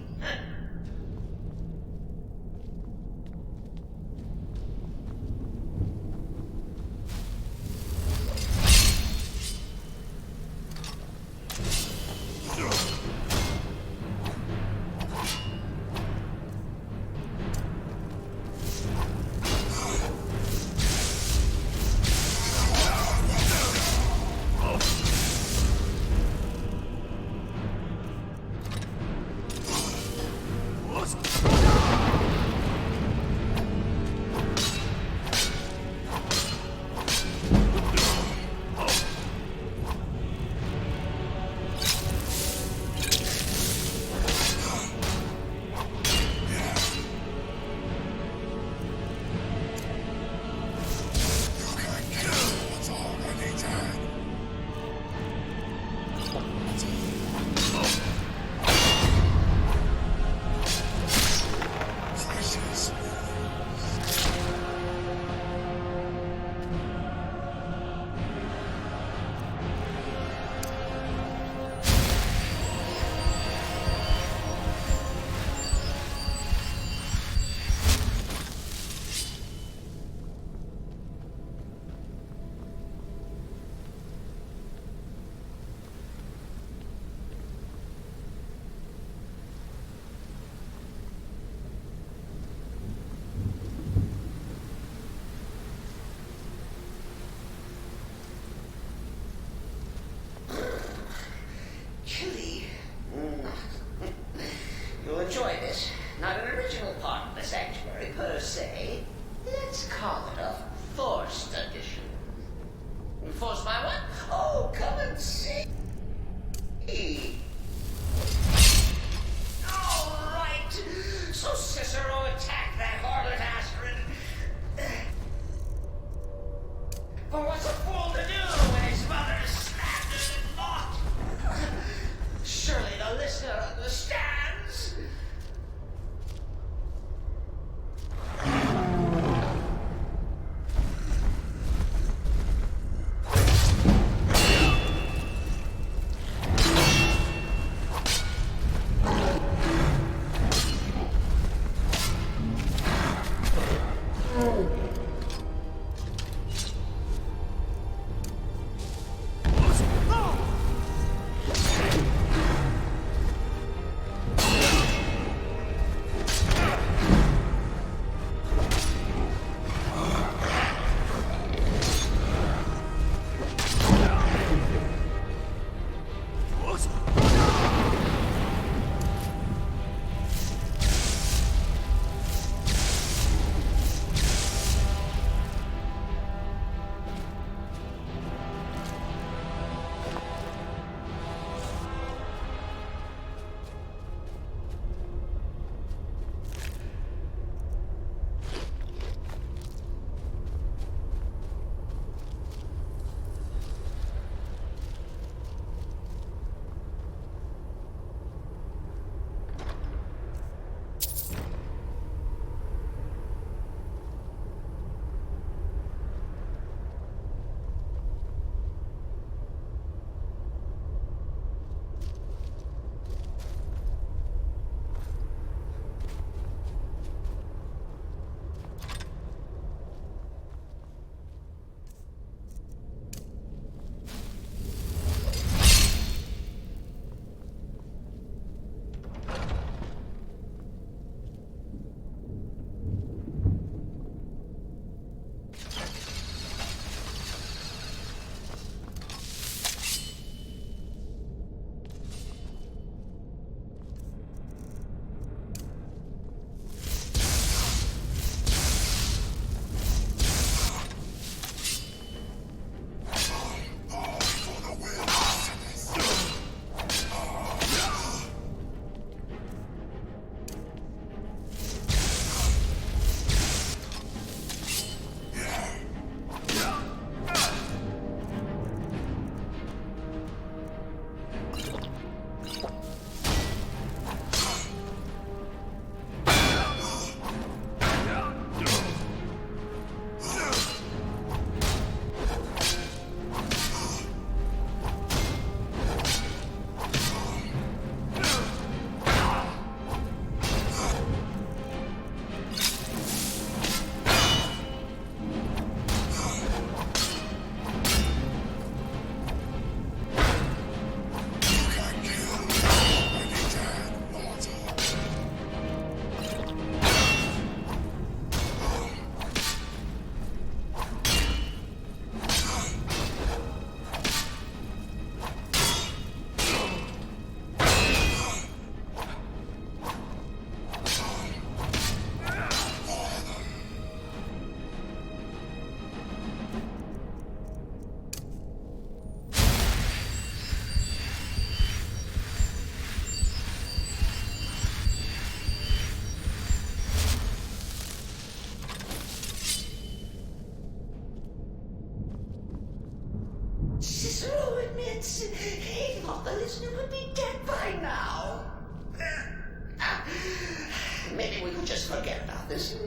maybe we could just forget about this.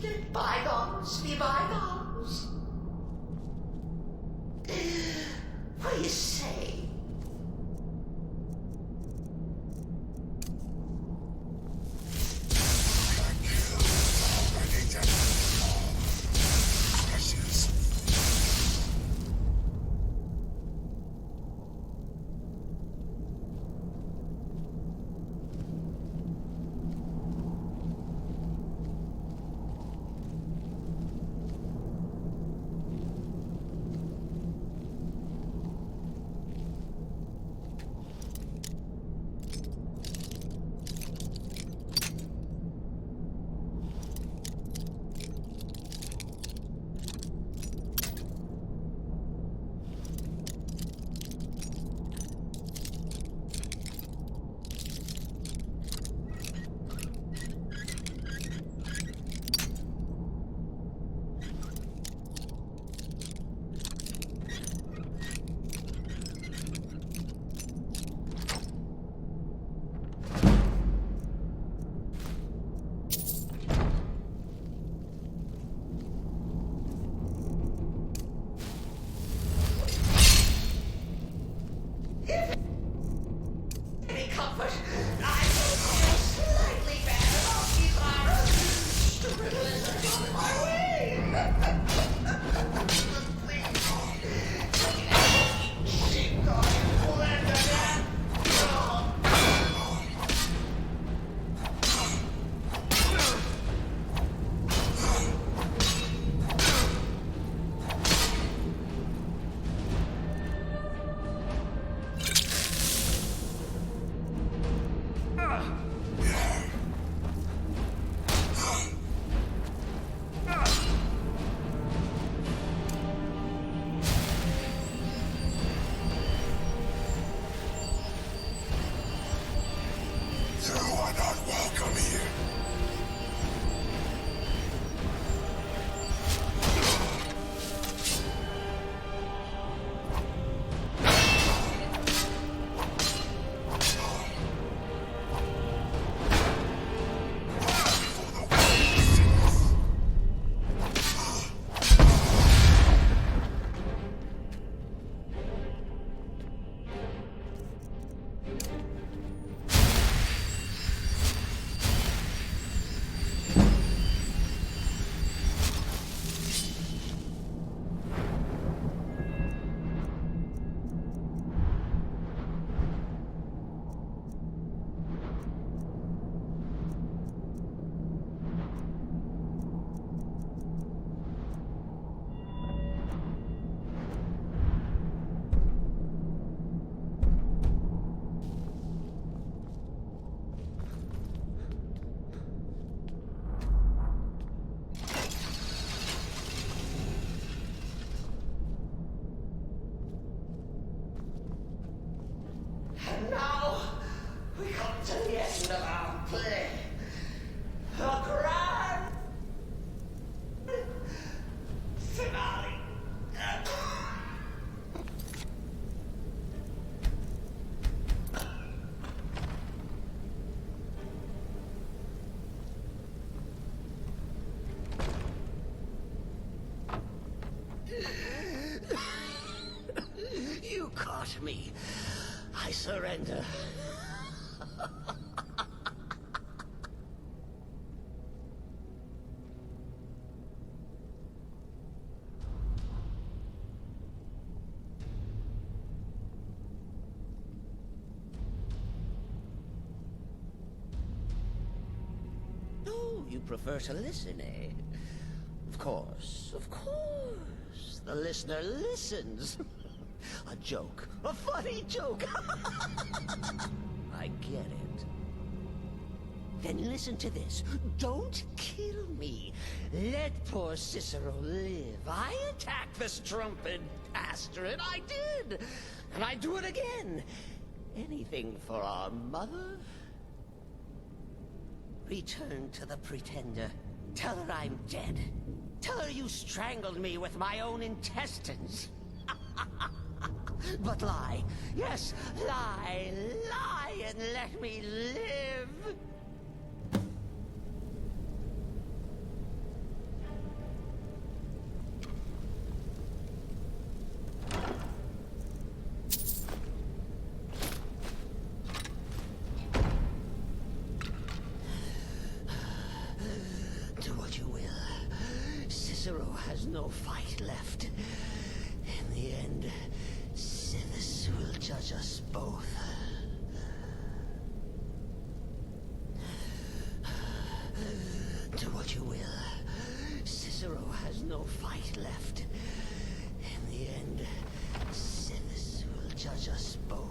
Let bygones be bygones. What do you say? You caught me. I surrender. Oh, you prefer to listen, eh? Of course, of course. The listener listens. A joke. A funny joke. I get it. Then listen to this. Don't kill me. Let poor Cicero live. I attacked the strumpet bastard. I did. And I do it again. Anything for our mother? Return to the Pretender. Tell her I'm dead. Tell her you strangled me with my own intestines. But lie. Yes, lie. Lie and let me live. Cicero has no fight left. In the end, Sithis will judge us both. Do what you will. Cicero has no fight left. In the end, Sithis will judge us both.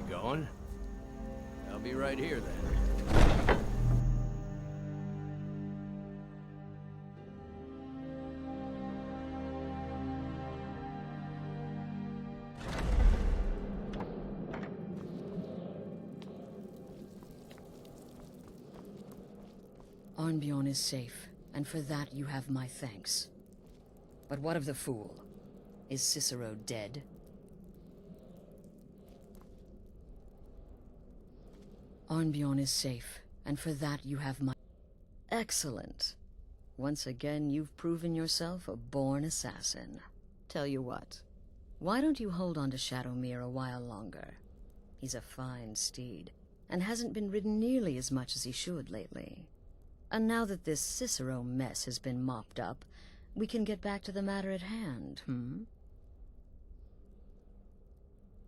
Going? I'll be right here then. Arnbjorn is safe, and for that you have my thanks. But what of the fool? Is Cicero dead? Arnbjorn is safe, and for that you have my... Excellent. Once again, you've proven yourself a born assassin. Tell you what, why don't you hold on to Shadowmere a while longer? He's a fine steed, and hasn't been ridden nearly as much as he should lately. And now that this Cicero mess has been mopped up, we can get back to the matter at hand,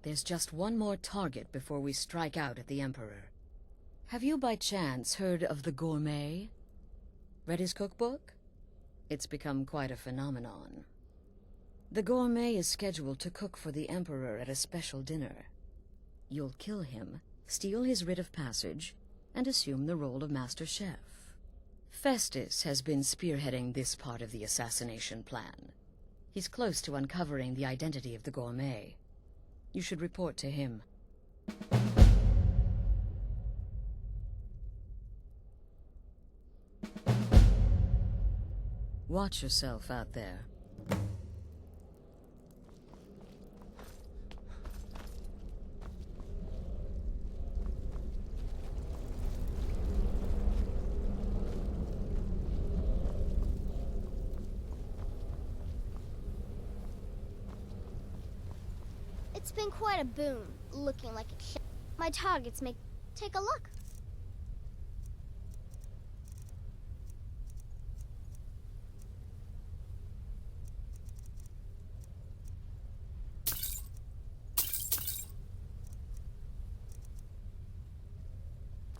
There's just one more target before we strike out at the Emperor. Have you by chance heard of the Gourmet? Read his cookbook? It's become quite a phenomenon. The Gourmet is scheduled to cook for the Emperor at a special dinner. You'll kill him, steal his writ of passage, and assume the role of Master Chef. Festus has been spearheading this part of the assassination plan. He's close to uncovering the identity of the Gourmet. You should report to him. Watch yourself out there. It's been quite a boon, looking like a my targets make... Take a look.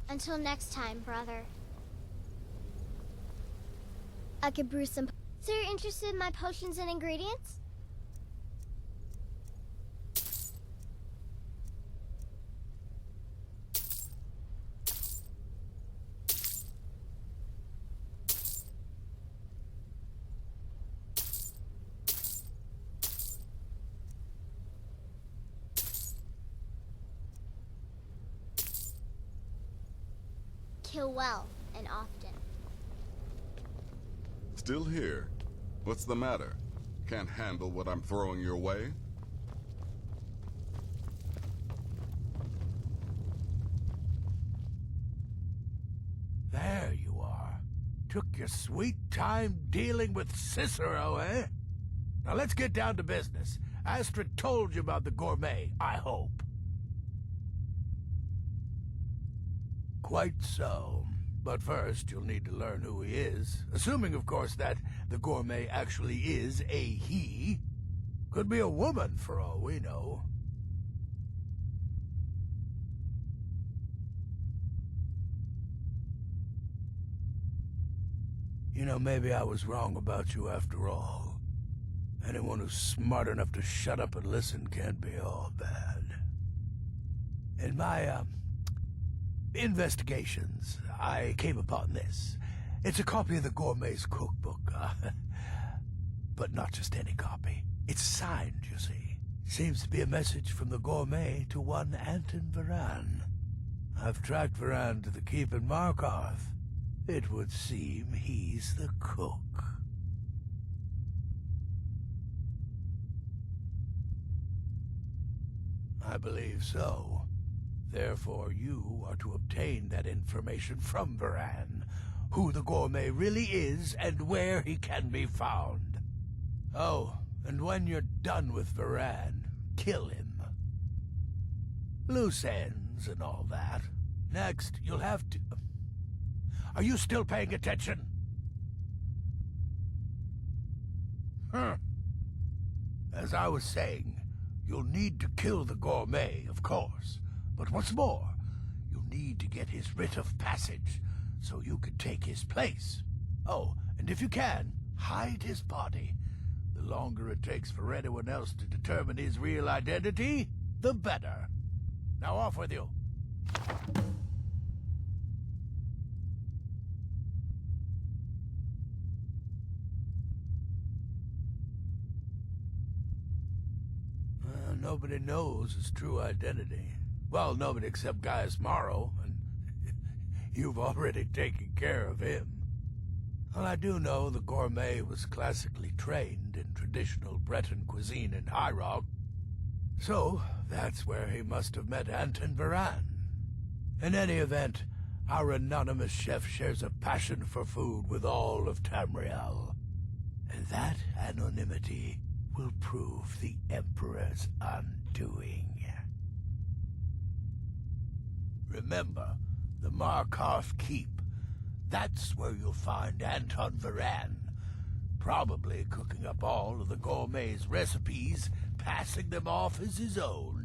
Until next time, brother. I could brew some... So you're interested in my potions and ingredients? Kill well and often. Still here? What's the matter? Can't handle what I'm throwing your way? Took your sweet time dealing with Cicero, eh? Now let's get down to business. Astrid told you about the gourmet, I hope. Quite so. But first, you'll need to learn who he is. Assuming, of course, that the gourmet actually is a he. Could be a woman, for all we know. You know, maybe I was wrong about you after all. Anyone who's smart enough to shut up and listen can't be all bad. In my, investigations, I came upon this. It's a copy of the gourmet's cookbook, but not just any copy. It's signed, you see. Seems to be a message from the gourmet to one Anton Varan. I've tracked Varan to the keep in Markov. It would seem he's the cook. I believe so. Therefore, you are to obtain that information from Varan, who the gourmet really is and where he can be found. Oh, and when you're done with Varan, kill him. Loose ends and all that. Next, you'll have to... Are you still paying attention? As I was saying, you'll need to kill the gourmet, of course. But what's more, you'll need to get his writ of passage, so you can take his place. Oh, and if you can, hide his body. The longer it takes for anyone else to determine his real identity, the better. Now off with you. Nobody knows his true identity. Well, nobody except Gaius Morrow, and you've already taken care of him. Well, I do know the gourmet was classically trained in traditional Breton cuisine in High Rock, so that's where he must have met Anton Varan. In any event, our anonymous chef shares a passion for food with all of Tamriel, and that anonymity will prove the Emperor's undoing. Remember, the Markov Keep. That's where you'll find Anton Varan, probably cooking up all of the gourmet's recipes, passing them off as his own.